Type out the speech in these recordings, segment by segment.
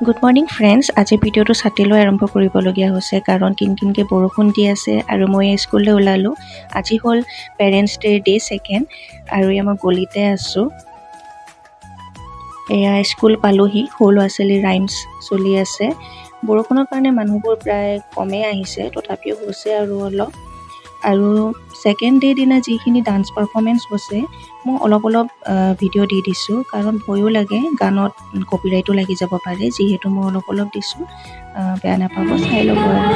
Good morning friends. আজি ভিডিঅ'টো ছাতি লৈ আৰম্ভ কৰিবলগীয়া হৈছে কাৰণ কিনকিনকৈ বৰষুণ দি আছে আৰু মই স্কুললৈ ওলালোঁ। আজি হ'ল পেৰেণ্টছ ডে 2nd আৰু মই গলিতে আছোঁ। এয়া স্কুল পালোহি। সৰু ল'ৰা ছোৱালীৰ ৰাইমছ চলি আছে। বৰষুণৰ কাৰণে মানুহবোৰ প্ৰায় কমেই আহিছে, তথাপিও হৈছে আৰু অলপ। আৰু ছেকেণ্ড ডে দিনা যিখিনি ডান্স পাৰফৰ্মেঞ্চ হৈছে মই অলপ ভিডিঅ' দি দিছোঁ কাৰণ ভয়ো লাগে, গানত কপিৰাইটো লাগি যাব পাৰে, যিহেতু মই অলপ দিছোঁ। বেয়া নাপাব, চাই ল'ব আৰু।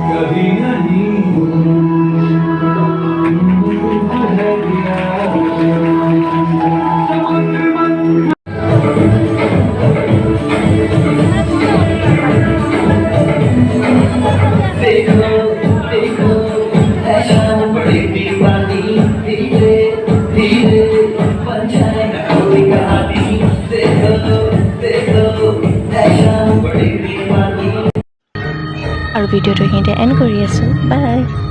कभी नहीं আৰু ভিডিঅ'টো এইখিনিতে এণ্ড কৰি আছোঁ বাই।